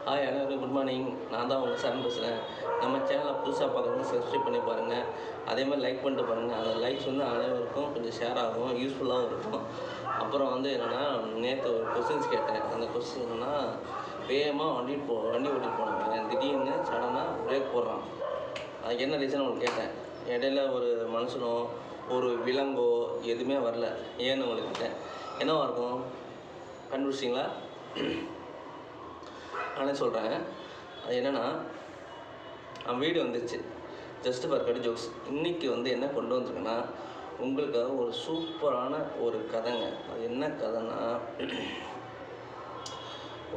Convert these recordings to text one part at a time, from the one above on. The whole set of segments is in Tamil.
ஹாய் அனைவரும் குட் மார்னிங். நான் தான் உங்கள் சரண் பேசுகிறேன். நம்ம சேனலை புதுசாக பார்க்குறவங்க சப்ஸ்கிரைப் பண்ணி பாருங்கள். அதே மாதிரி லைக் பண்ணிட்டு பாருங்கள். அந்த லைக்ஸ் வந்து அனைவருக்கும் கொஞ்சம் ஷேர் ஆகும், யூஸ்ஃபுல்லாகவும் இருக்கும். அப்புறம் வந்து என்னென்னா, நேற்று ஒரு கொஸ்டின்ஸ் கேட்டேன். அந்த கொஸ்டின் என்னென்னா, வேகமாக வண்டி ஓட்டிட்டு போனவன் திடீர்னு சடனாக பிரேக் போடுறான். அதுக்கு என்ன ரீசன் உங்களுக்கு கேட்டேன். இடையில ஒரு மனுஷனோ ஒரு விலங்கோ எதுவுமே வரல. ஏன்னு உங்களுக்கு கேட்டேன். என்னவா இருக்கும் கண்டுபிடிச்சிங்களா? நானே சொல்கிறேன். அது என்னென்னா, வீடு வந்துச்சு. Just for cut jokes. இன்றைக்கி வந்து என்ன கொண்டு வந்திருக்குன்னா, உங்களுக்காக ஒரு சூப்பரான ஒரு கதைங்க. அது என்ன கதைன்னா,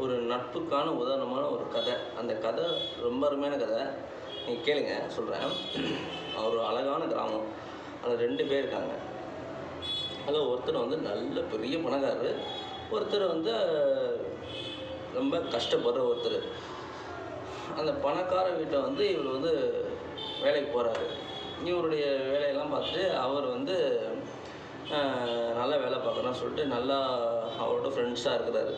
ஒரு நட்புக்கான உதாரணமான ஒரு கதை. அந்த கதை ரொம்ப அருமையான கதை. நீங்கள் கேளுங்க, சொல்கிறேன். ஒரு அழகான கிராமம். அதில் 2 பேர் இருக்காங்க. அதில் ஒருத்தர் வந்து நல்ல பெரிய பணக்காரர், ஒருத்தர் வந்து ரொம்ப கஷ்டப்படுற ஒருத்தர். அந்த பணக்கார வீட்டை வந்து இவர் வந்து வேலைக்கு போகிறாரு. இவருடைய வேலையெல்லாம் பார்த்துட்டு அவர் வந்து நல்லா வேலை பார்க்குறேன்னு சொல்லிட்டு நல்லா அவரோட ஃப்ரெண்ட்ஸாக இருக்கிறாரு.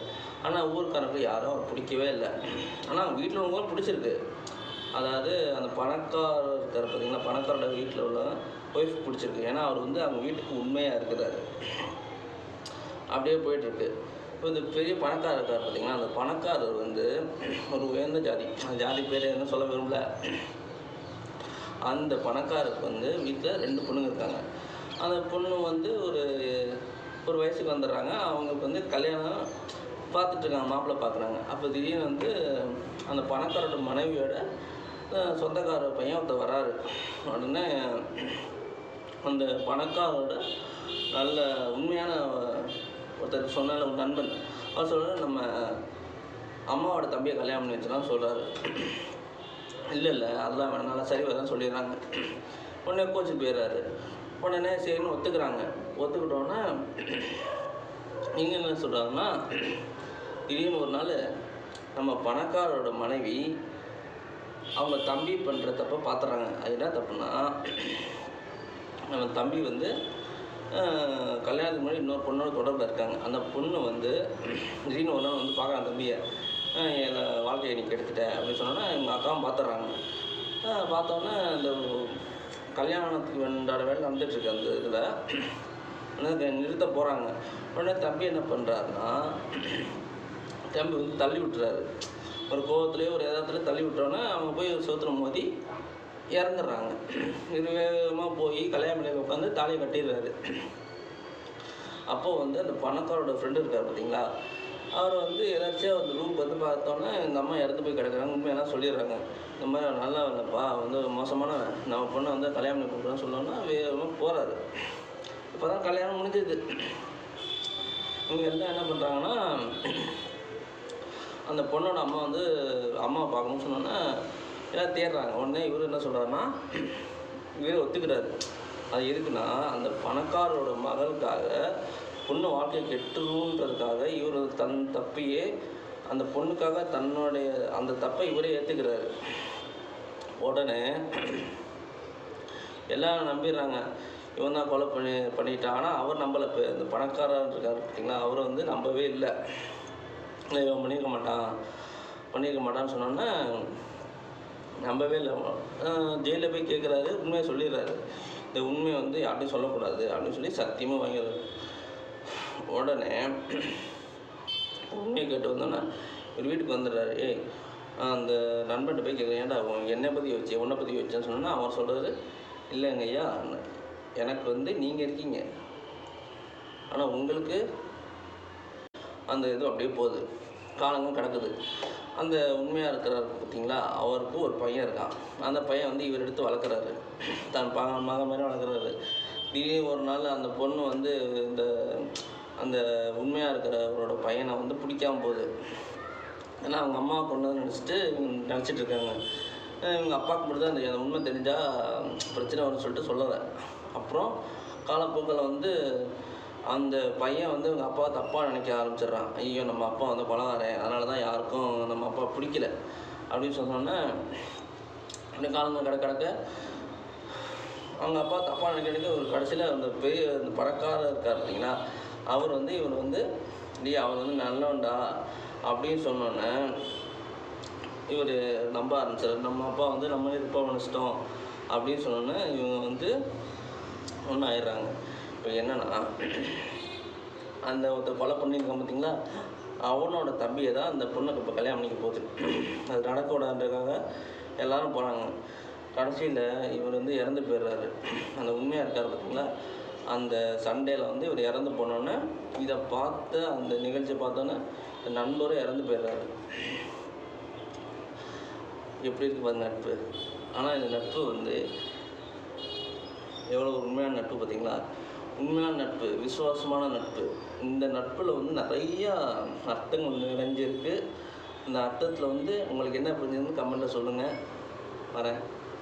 ஆனால் ஊருக்காரங்களுக்கு யாரும் அவர் பிடிக்கவே இல்லை. ஆனால் வீட்டில் உள்ளவங்களும் பிடிச்சிருக்கு. அதாவது அந்த பணக்காரர் இருக்கார் பார்த்தீங்கன்னா, பணக்காரோட வீட்டில் உள்ள ஒய்ஃப் பிடிச்சிருக்கு. ஏன்னா அவர் வந்து அவங்க வீட்டுக்கு உண்மையாக இருக்கிறாரு. அப்படியே போயிட்டுருக்கு. இப்போ இந்த பெரிய பணக்காரர் இருக்கார் பார்த்தீங்கன்னா, அந்த பணக்காரர் வந்து ஒரு உயர்ந்த ஜாதி. அந்த ஜாதி பேர் என்ன சொல்ல விரும்பல. அந்த பணக்காரருக்கு வந்து வீட்டில் 2 பொண்ணுங்க இருக்காங்க. அந்த பொண்ணு வந்து ஒரு வயசுக்கு வந்துடுறாங்க. அவங்களுக்கு வந்து கல்யாணம் பார்த்துட்ருக்காங்க, மாப்பிள்ளை பார்க்குறாங்க. அப்போ திடீர்னு வந்து அந்த பணக்காரோட மனைவியோட சொந்தக்கார பையன் ஒருத்தர் வராரு. உடனே அந்த பணக்காரோட நல்ல உண்மையான ஒருத்தர் சொன்னால ஒரு நண்பன் அவர் சொல்கிறார், நம்ம அம்மாவோட தம்பியை கல்யாணம் பண்ணி வச்சுலாம் சொல்கிறாரு. இல்லை அதெல்லாம் வேணாம், நல்லா சரி வரதான் சொல்லிடுறாங்க. உடனே கோச்சு போயிடுறாரு. உடனே சரின்னு ஒத்துக்கிறாங்க. ஒத்துக்கிட்டோன்னா இங்கே என்ன சொல்கிறாங்கன்னா, திடீர்னு ஒரு நாள் நம்ம பணக்காரோட மனைவி அவங்க தம்பி பண்ணுற தப்பை பார்த்துறாங்க. அது என்ன தப்புன்னா, நம்ம தம்பி வந்து கல்யாணத்துக்கு முன்னாடி இன்னொரு பொண்ணோட தொடர்பில் இருக்காங்க. அந்த பொண்ணு வந்து திடீர்னு ஒரு நாள் வந்து பார்க்குறாங்க தம்பியை. என் வாழ்க்கையை நீ கெடுத்துட்ட அப்படின்னு சொன்னோன்னா எங்கள் அக்காவும் பார்த்துட்றாங்க. பார்த்தோன்னே இந்த கல்யாணத்துக்கு வேண்டாத வேலை நடந்துகிட்ருக்கு. அந்த இதில் நிறுத்த போகிறாங்க. உடனே தம்பி என்ன பண்ணுறாருன்னா, தம்பி வந்து தள்ளி விட்டுறாரு. ஒரு கோவத்துலேயே ஒரு எதாத்துலேயே தள்ளி விட்டோன்னே அவங்க போய் சோத்துல மோதி இறந்துடுறாங்க. இது வேகமாக போய் கல்யாணம் பண்ணி உட்காந்து தாலியை கட்டிடுறாரு. அப்போது வந்து அந்த பணக்காரோட ஃப்ரெண்டு இருக்கார் பார்த்தீங்களா, அவர் வந்து ஏதாச்சும் அந்த ரூம் வந்து பார்த்தோன்னே எங்கள் அம்மா இறந்து போய் கிடக்குறாங்க. உண்மையெல்லாம் சொல்லிடுறாங்க. இந்த மாதிரி நல்லா இல்லைப்பா, வந்து மோசமான நம்ம பொண்ணை வந்து கல்யாணம் பண்ணி கொடுக்குறோன்னு சொன்னோன்னா வேகமாக போகிறாரு. இப்போ தான் கல்யாணம் முடிஞ்சிது. இவங்க எல்லாம் என்ன பண்ணுறாங்கன்னா, அந்த பொண்ணோட அம்மா வந்து அம்மாவை பார்க்கணும்னு சொன்னோன்னா எல்லாம் தேடுறாங்க. உடனே இவர் என்ன சொல்கிறாருன்னா, இவரே ஒத்துக்கிறாரு. அது எதுக்குன்னா, அந்த பணக்காரோட மகளுக்காக பொண்ணு வாழ்க்கை கெட்டுருன்றதுக்காக இவர் தன் தப்பையே அந்த பொண்ணுக்காக தன்னுடைய அந்த தப்பை இவரே ஏற்றுக்கிறாரு. உடனே எல்லாம் நம்பிடுறாங்க, இவன் தான் கொலை பண்ணிட்டான். ஆனால் அவர் நம்பலை. இப்போ இந்த பணக்காரர் இருக்கார் பார்த்தீங்களா, அவர் வந்து நம்பவே இல்லை. இவன் பண்ணியிருக்க மாட்டான்னு சொன்னோன்னே நம்பவே இல்லை. ஜெயிலில் போய் கேட்குறாரு, உண்மையை சொல்லிடுறாரு. இந்த உண்மையை வந்து யார்ட்டையும் சொல்லக்கூடாது அப்படின்னு சொல்லி சத்தியமாக வாங்கிடுறாரு. உடனே உண்மையை கேட்டு வந்தோன்னா ஒரு வீட்டுக்கு வந்துடுறாரு. அந்த நண்பன்கிட்ட போய் கேட்குறேன், ஏன்டா என்னை பற்றி யோசிச்சு உன்னை பற்றி யோசிச்சேன்னு சொன்னோன்னா அவர் சொல்கிறாரு, இல்லைங்க ஐயா, எனக்கு வந்து நீங்கள் இருக்கீங்க, ஆனால் உங்களுக்கு அந்த இது அப்படியே போகுது, காலங்களும் கிடக்குது. அந்த உண்மையாக இருக்கிறார் பார்த்தீங்களா, அவருக்கு ஒரு பையன் இருக்கான். அந்த பையன் வந்து இவர் எடுத்து வளர்க்குறாரு, தன் மகன் மாதிரி வளர்க்குறாரு. திடீர்னு ஒரு நாள் அந்த பொண்ணு வந்து அந்த உண்மையாக இருக்கிறவரோட பையனை வந்து பிடிக்காமல் போகுது. ஏன்னா அவங்க அம்மா பொண்ணு நினச்சிட்டு இருக்காங்க. இவங்க அப்பாவுக்கு மட்டும் தான் அந்த உண்மை தெரிஞ்சால் பிரச்சனை வரும்னு சொல்லிட்டு சொல்லலை. அப்புறம் காலப்போக்கில் வந்து அந்த பையன் வந்து அவங்க அப்பா தப்பாக நினைக்க ஆரம்பிச்சிடுறான். ஐயோ, நம்ம அப்பா வந்து கொலைகாரன், அதனால தான் யாருக்கும் நம்ம அப்பா பிடிக்கல அப்படின்னு சொன்னோன்னே அப்படி காலங்கள் கிடக்க அவங்க அப்பா தப்பாக நினைக்க ஒரு கடைசியில் அந்த பெரிய அந்த பணக்காரர் இருக்கார் பார்த்தீங்களா, அவர் வந்து இவர் வந்து இல்லையா அவர் வந்து நல்லவன்டா அப்படின்னு சொன்னோன்னே இவர் நம்ப ஆரம்பிச்சார். நம்ம அப்பா வந்து நம்ம தப்பாக நினச்சிட்டோம் அப்படின்னு சொன்னோன்னே இவங்க வந்து ஒன்றும் ஆயிடுறாங்க. இப்போ என்னென்னா, அந்த ஒருத்தர் கொலை பண்ணியிருக்கான் பார்த்தீங்களா, அவனோட தம்பியை தான் அந்த பொண்ணுக்கு இப்போ கல்யாணம் பண்ணிக்க போகுது. அது நடக்கூடாதுன்றதுக்காக எல்லோரும் போகிறாங்க. கடைசியில் இவர் வந்து இறந்து போயிடுறாரு. அந்த உண்மையாக இருக்கார் பார்த்தீங்களா, அந்த சண்டேயில் வந்து இவர் இறந்து போனோன்னே இதை பார்த்து அந்த நிகழ்ச்சியை பார்த்தோன்னே நண்பரும் இறந்து போயிடுறாரு. எப்படி இருக்கு பாருங்க நட்பு. ஆனால் இந்த நட்பு வந்து எவ்வளோ உண்மையான நட்பு பார்த்தீங்களா? உண்மையான நட்பு, விசுவாசமான நட்பு. இந்த நட்பில் வந்து நிறையா அர்த்தங்கள் நிறைஞ்சிருக்கு. இந்த அர்த்தத்தில் வந்து உங்களுக்கு என்ன புரிஞ்சதுன்னு கமெண்ட்டில் சொல்லுங்கள். வரேன்.